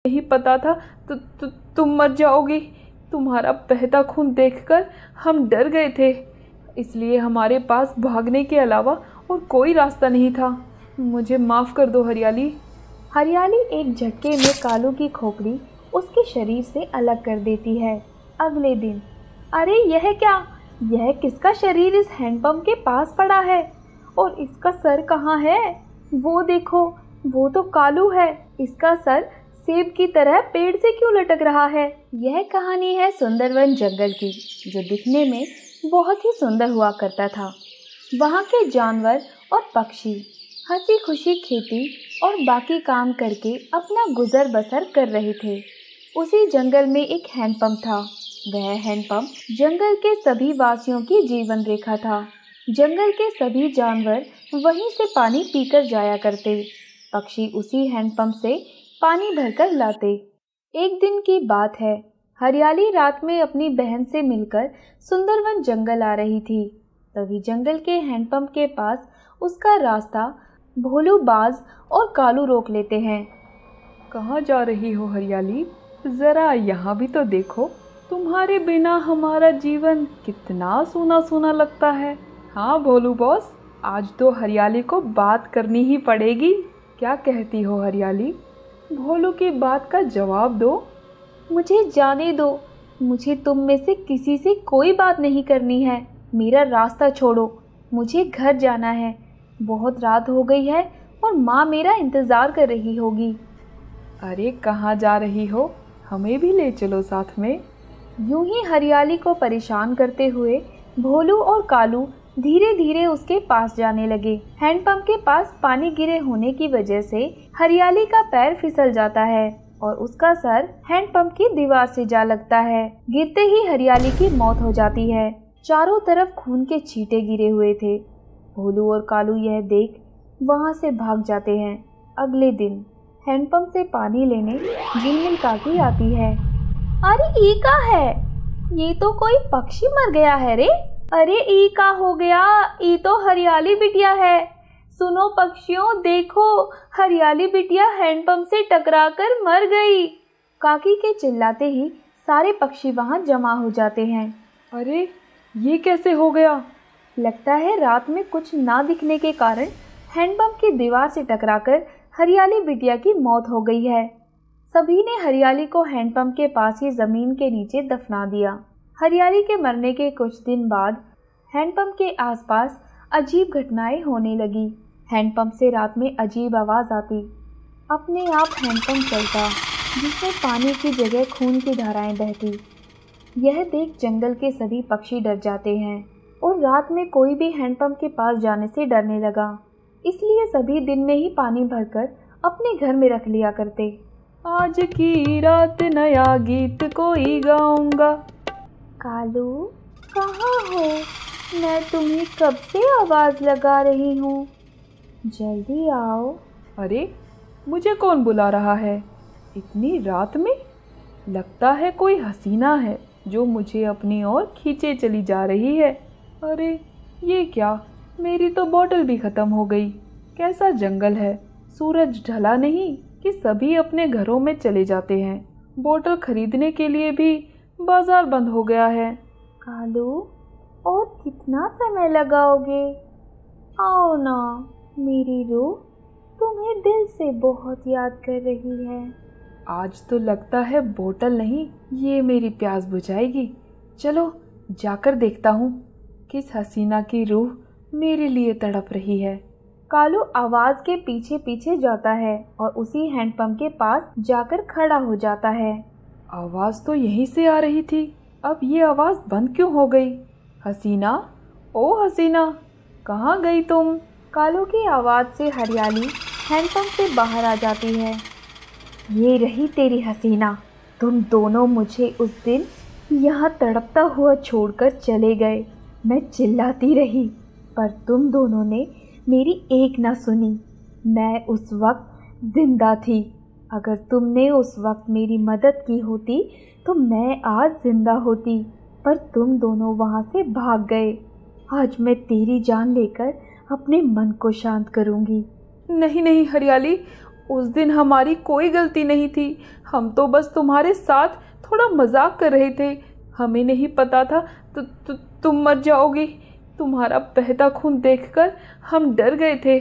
नहीं पता था तुम मर जाओगी। तुम्हारा बहता खून देखकर हम डर गए थे, इसलिए हमारे पास भागने के अलावा और कोई रास्ता नहीं था। मुझे माफ़ कर दो हरियाली। हरियाली एक झटके में कालू की खोपड़ी उसके शरीर से अलग कर देती है। अगले दिन, अरे यह क्या, यह किसका शरीर इस हैंडपंप के पास पड़ा है और इसका सर कहाँ है? वो देखो, वो तो कालू है। इसका सर सेब की तरह पेड़ से क्यों लटक रहा है? यह कहानी है सुंदरवन जंगल की, जो दिखने में बहुत ही सुंदर हुआ करता था। वहाँ के जानवर और पक्षी हंसी खुशी खेती और बाकी काम करके अपना गुजर बसर कर रहे थे। उसी जंगल में एक हैंडपंप था। वह हैंडपंप जंगल के सभी वासियों की जीवन रेखा था। जंगल के सभी जानवर वहीं से पानी पीकर जाया करते। पक्षी उसी हैंडपंप से पानी भरकर लाते। एक दिन की बात है, हरियाली रात में अपनी बहन से मिलकर सुंदरवन जंगल आ रही थी। तभी जंगल के हैंडपंप के पास उसका रास्ता भोलू, बाज और कालू रोक लेते हैं। कहाँ जा रही हो हरियाली? ज़रा यहाँ भी तो देखो। तुम्हारे बिना हमारा जीवन कितना सूना सूना लगता है। हाँ भोलू बॉस, आज तो हरियाली को बात करनी ही पड़ेगी। क्या कहती हो हरियाली? भोलू की बात का जवाब दो। मुझे जाने दो, मुझे तुम में से किसी से कोई बात नहीं करनी है। मेरा रास्ता छोड़ो, मुझे घर जाना है। बहुत रात हो गई है और माँ मेरा इंतज़ार कर रही होगी। अरे कहाँ जा रही हो? हमें भी ले चलो साथ में। यूं ही हरियाली को परेशान करते हुए भोलू और कालू धीरे धीरे उसके पास जाने लगे। हैंडपंप के पास पानी गिरे होने की वजह से हरियाली का पैर फिसल जाता है और उसका सर हैंडपंप की दीवार से जा लगता है। गिरते ही हरियाली की मौत हो जाती है। चारों तरफ खून के छींटे गिरे हुए थे। भोलू और कालू यह देख वहां से भाग जाते हैं। अगले दिन हैंडपंप से पानी लेने झिलमिल काकी आती है। अरे ई का है? ये तो कोई पक्षी मर गया है रे। अरे ई का हो गया? ई तो हरियाली बिटिया है। सुनो पक्षियों, देखो, हरियाली बिटिया हैंडपंप से टकराकर मर गई। काकी के चिल्लाते ही सारे पक्षी वहां जमा हो जाते हैं। अरे ये कैसे हो गया? लगता है रात में कुछ ना दिखने के कारण हैंडपंप की दीवार से टकराकर हरियाली बिटिया की मौत हो गई है। सभी ने हरियाली को हैंडपंप के पास ही जमीन के नीचे दफना दिया। हरियाली के मरने के कुछ दिन बाद हैंडपंप के आसपास अजीब घटनाएं होने लगी। हैंडपंप से रात में अजीब आवाज़ आती। अपने आप हैंडपंप चलता, जिसमें पानी की जगह खून की धाराएं बहती। यह देख जंगल के सभी पक्षी डर जाते हैं और रात में कोई भी हैंडपंप के पास जाने से डरने लगा। इसलिए सभी दिन में ही पानी भरकर अपने घर में रख लिया करते। आज की रात नया गीत कोई गाऊंगा। कालू, कहाँ हो? मैं तुम्हें कब से आवाज़ लगा रही हूँ, जल्दी आओ। अरे मुझे कौन बुला रहा है इतनी रात में? लगता है कोई हसीना है जो मुझे अपनी ओर खींचे चली जा रही है। अरे ये क्या, मेरी तो बोतल भी ख़त्म हो गई। कैसा जंगल है, सूरज ढला नहीं कि सभी अपने घरों में चले जाते हैं। बोतल खरीदने के लिए भी बाजार बंद हो गया है। कालू, और कितना समय लगाओगे? आओ ना, मेरी रूह तुम्हें दिल से बहुत याद कर रही है। आज तो लगता है बोतल नहीं, ये मेरी प्यास बुझाएगी। चलो जाकर देखता हूँ किस हसीना की रूह मेरे लिए तड़प रही है। कालू आवाज़ के पीछे पीछे जाता है और उसी हैंडपंप के पास जाकर खड़ा हो जाता है। आवाज़ तो यहीं से आ रही थी, अब ये आवाज़ बंद क्यों हो गई? हसीना, ओ हसीना, कहाँ गई तुम? कालू की आवाज़ से हरियाली हैंडपंप से बाहर आ जाती है। ये रही तेरी हसीना। तुम दोनों मुझे उस दिन यहाँ तड़पता हुआ छोड़कर चले गए। मैं चिल्लाती रही, पर तुम दोनों ने मेरी एक ना सुनी। मैं उस वक्त जिंदा थी। अगर तुमने उस वक्त मेरी मदद की होती तो मैं आज जिंदा होती, पर तुम दोनों वहाँ से भाग गए। आज मैं तेरी जान लेकर अपने मन को शांत करूँगी। नहीं नहीं हरियाली, उस दिन हमारी कोई गलती नहीं थी। हम तो बस तुम्हारे साथ थोड़ा मजाक कर रहे थे। हमें नहीं पता था तुम मर जाओगी। तुम्हारा बहता खून देखकर हम डर गए थे,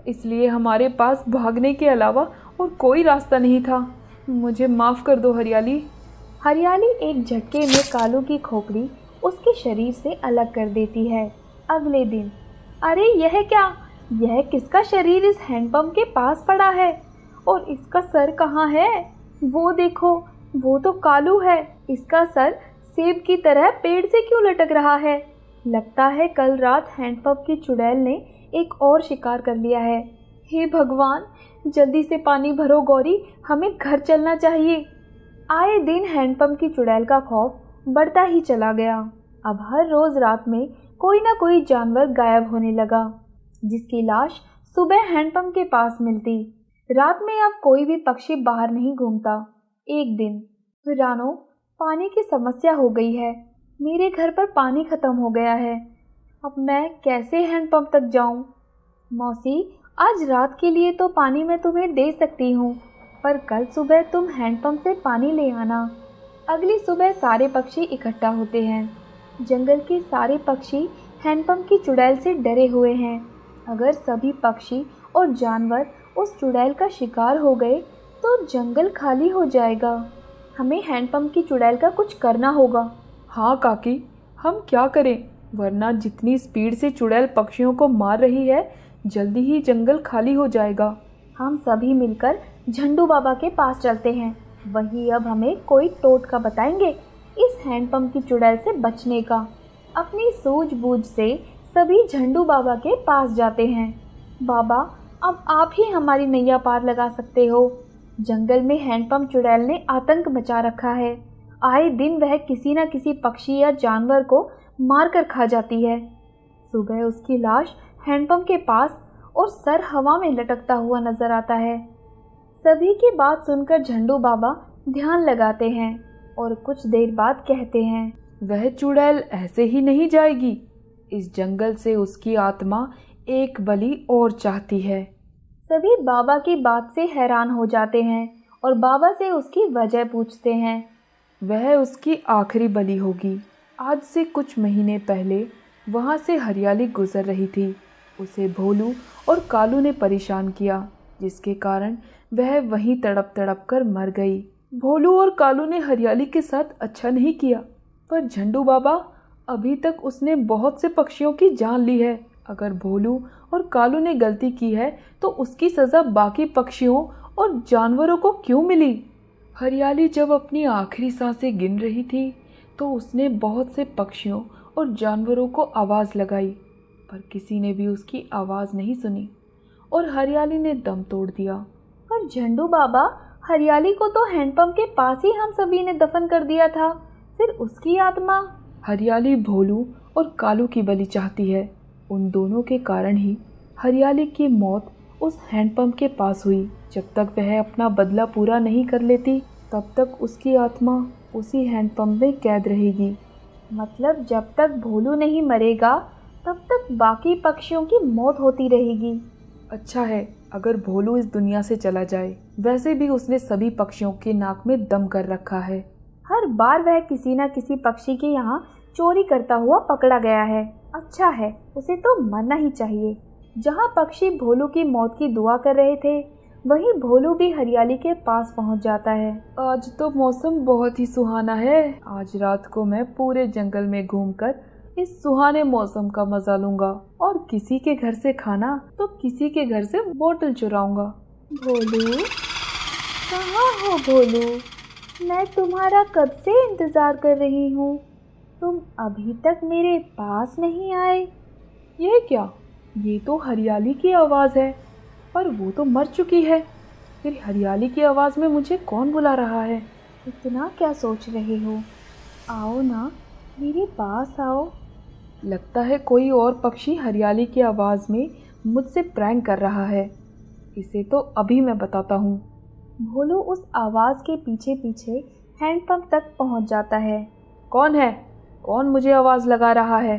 इसलिए हमारे पास भागने के अलावा और कोई रास्ता नहीं था। मुझे माफ़ कर दो हरियाली। हरियाली एक झटके में कालू की खोपड़ी उसके शरीर से अलग कर देती है। अगले दिन, अरे यह क्या, यह किसका शरीर इस हैंडपंप के पास पड़ा है और इसका सर कहाँ है? वो देखो, वो तो कालू है। इसका सर सेब की तरह पेड़ से क्यों लटक रहा है? लगता है कल रात हैंडपंप की चुड़ैल ने एक और शिकार कर लिया है। हे भगवान, जल्दी से पानी भरो गौरी, हमें घर चलना चाहिए। आए दिन हैंडपंप की चुड़ैल का खौफ बढ़ता ही चला गया। अब हर रोज रात में कोई ना कोई जानवर गायब होने लगा, जिसकी लाश सुबह हैंडपंप के पास मिलती। रात में अब कोई भी पक्षी बाहर नहीं घूमता। एक दिन, रानो, पानी की समस्या हो गई है। मेरे घर पर पानी खत्म हो गया है। अब मैं कैसे हैंडपंप तक जाऊं? मौसी, आज रात के लिए तो पानी मैं तुम्हें दे सकती हूँ, पर कल सुबह तुम हैंडपंप से पानी ले आना। अगली सुबह सारे पक्षी इकट्ठा होते हैं। जंगल के सारे पक्षी हैंडपंप की चुड़ैल से डरे हुए हैं। अगर सभी पक्षी और जानवर उस चुड़ैल का शिकार हो गए तो जंगल खाली हो जाएगा। हमें हैंडपंप की चुड़ैल का कुछ करना होगा। हाँ काकी, हम क्या करें, वरना जितनी स्पीड से चुड़ैल पक्षियों को मार रही है, जल्दी ही जंगल खाली हो जाएगा। हम सभी मिलकर झंडू बाबा के पास चलते हैं। वही अब हमें कोई टोटका बताएंगे इस हैंडपंप की चुड़ैल से बचने का। अपनी सूझबूझ से सभी झंडू बाबा के पास जाते हैं। बाबा, अब आप ही हमारी नैया पार लगा सकते हो। जंगल में हैंडपंप चुड़ैल ने आतंक मचा रखा है। आए दिन वह किसी न किसी पक्षी या जानवर को मार कर खा जाती है। सुबह उसकी लाश हैंडपंप के पास और सर हवा में लटकता हुआ नजर आता है। सभी की बात सुनकर झंडू बाबा ध्यान लगाते हैं और कुछ देर बाद कहते हैं, वह चुड़ैल ऐसे ही नहीं जाएगी। इस जंगल से उसकी आत्मा एक बलि और चाहती है। सभी बाबा की बात से हैरान हो जाते हैं और बाबा से उसकी वजह पूछते हैं। वह उसकी आखिरी बलि होगी। आज से कुछ महीने पहले वहाँ से हरियाली गुजर रही थी। उसे भोलू और कालू ने परेशान किया, जिसके कारण वह वहीं तड़प तड़प कर मर गई। भोलू और कालू ने हरियाली के साथ अच्छा नहीं किया, पर झंडू बाबा, अभी तक उसने बहुत से पक्षियों की जान ली है। अगर भोलू और कालू ने गलती की है तो उसकी सज़ा बाकी पक्षियों और जानवरों को क्यों मिली? हरियाली जब अपनी आखिरी सांसें गिन रही थी तो उसने बहुत से पक्षियों और जानवरों को आवाज़ लगाई, पर किसी ने भी उसकी आवाज़ नहीं सुनी और हरियाली ने दम तोड़ दिया। पर झंडू बाबा, हरियाली को तो हैंडपंप के पास ही हम सभी ने दफन कर दिया था, फिर उसकी आत्मा? हरियाली भोलू और कालू की बलि चाहती है। उन दोनों के कारण ही हरियाली की मौत उस हैंडपंप के पास हुई। जब तक वह अपना बदला पूरा नहीं कर लेती, तब तक उसकी आत्मा उसी हैंडपंप में कैद रहेगी। मतलब जब तक भोलू नहीं मरेगा तब तक बाकी पक्षियों की मौत होती रहेगी। अच्छा है अगर भोलू इस दुनिया से चला जाए। वैसे भी उसने सभी पक्षियों के नाक में दम कर रखा है। हर बार वह किसी न किसी पक्षी के यहाँ चोरी करता हुआ पकड़ा गया है। अच्छा है, उसे तो मरना ही चाहिए। जहाँ पक्षी भोलू की मौत की दुआ कर रहे थे, वहीं भोलू भी हरियाली के पास पहुँच जाता है। आज तो मौसम बहुत ही सुहाना है। आज रात को मैं पूरे जंगल में घूमकर इस सुहाने मौसम का मजा लूंगा और किसी के घर से खाना तो किसी के घर से बोतल चुराऊंगा। भोलू, कहाँ हो भोलू? मैं तुम्हारा कब से इंतज़ार कर रही हूँ। तुम अभी तक मेरे पास नहीं आए। ये क्या? ये तो हरियाली की आवाज़ है, पर वो तो मर चुकी है। फिर हरियाली की आवाज़ में मुझे कौन बुला रहा है? इतना क्या सोच रहे हो? आओ ना, मेरे पास आओ। लगता है कोई और पक्षी हरियाली की आवाज़ में मुझसे प्रैंक कर रहा है। इसे तो अभी मैं बताता हूँ। भोलू उस आवाज़ के पीछे पीछे हैंडपंप तक पहुँच जाता है। कौन है? कौन मुझे आवाज़ लगा रहा है?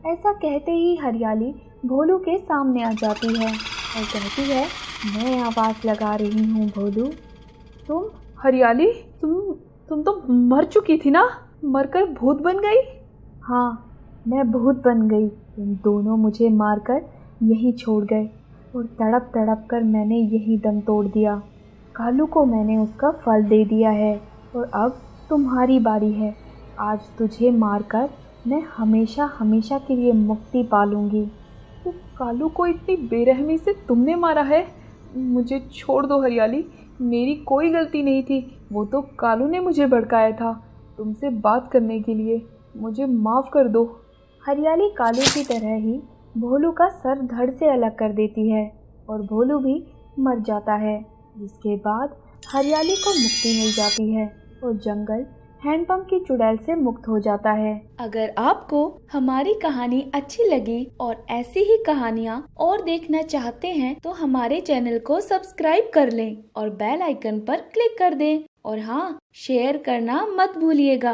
ऐसा कहते ही हरियाली भोलू के सामने आ जाती है और कहती है, मैं आवाज़ लगा रही हूँ भोलू। तुम हरियाली, तुम तो मर चुकी थी ना? मरकर भूत बन गई? हाँ, मैं भूत बन गई। तुम दोनों मुझे मारकर यहीं छोड़ गए और तड़प तड़प कर मैंने यही दम तोड़ दिया। कालू को मैंने उसका फल दे दिया है और अब तुम्हारी बारी है। आज तुझे मारकर मैं हमेशा हमेशा के लिए मुक्ति पालूंगी। तो कालू को इतनी बेरहमी से तुमने मारा है? मुझे छोड़ दो हरियाली, मेरी कोई गलती नहीं थी। वो तो कालू ने मुझे भड़काया था तुमसे बात करने के लिए। मुझे माफ़ कर दो। हरियाली कालू की तरह ही भोलू का सर धड़ से अलग कर देती है और भोलू भी मर जाता है, जिसके बाद हरियाली को मुक्ति मिल जाती है और जंगल हैंडपंप की चुड़ैल से मुक्त हो जाता है। अगर आपको हमारी कहानी अच्छी लगी और ऐसी ही कहानियाँ और देखना चाहते हैं तो हमारे चैनल को सब्सक्राइब कर लें और बेल आइकन पर क्लिक कर दें। और हाँ, शेयर करना मत भूलिएगा।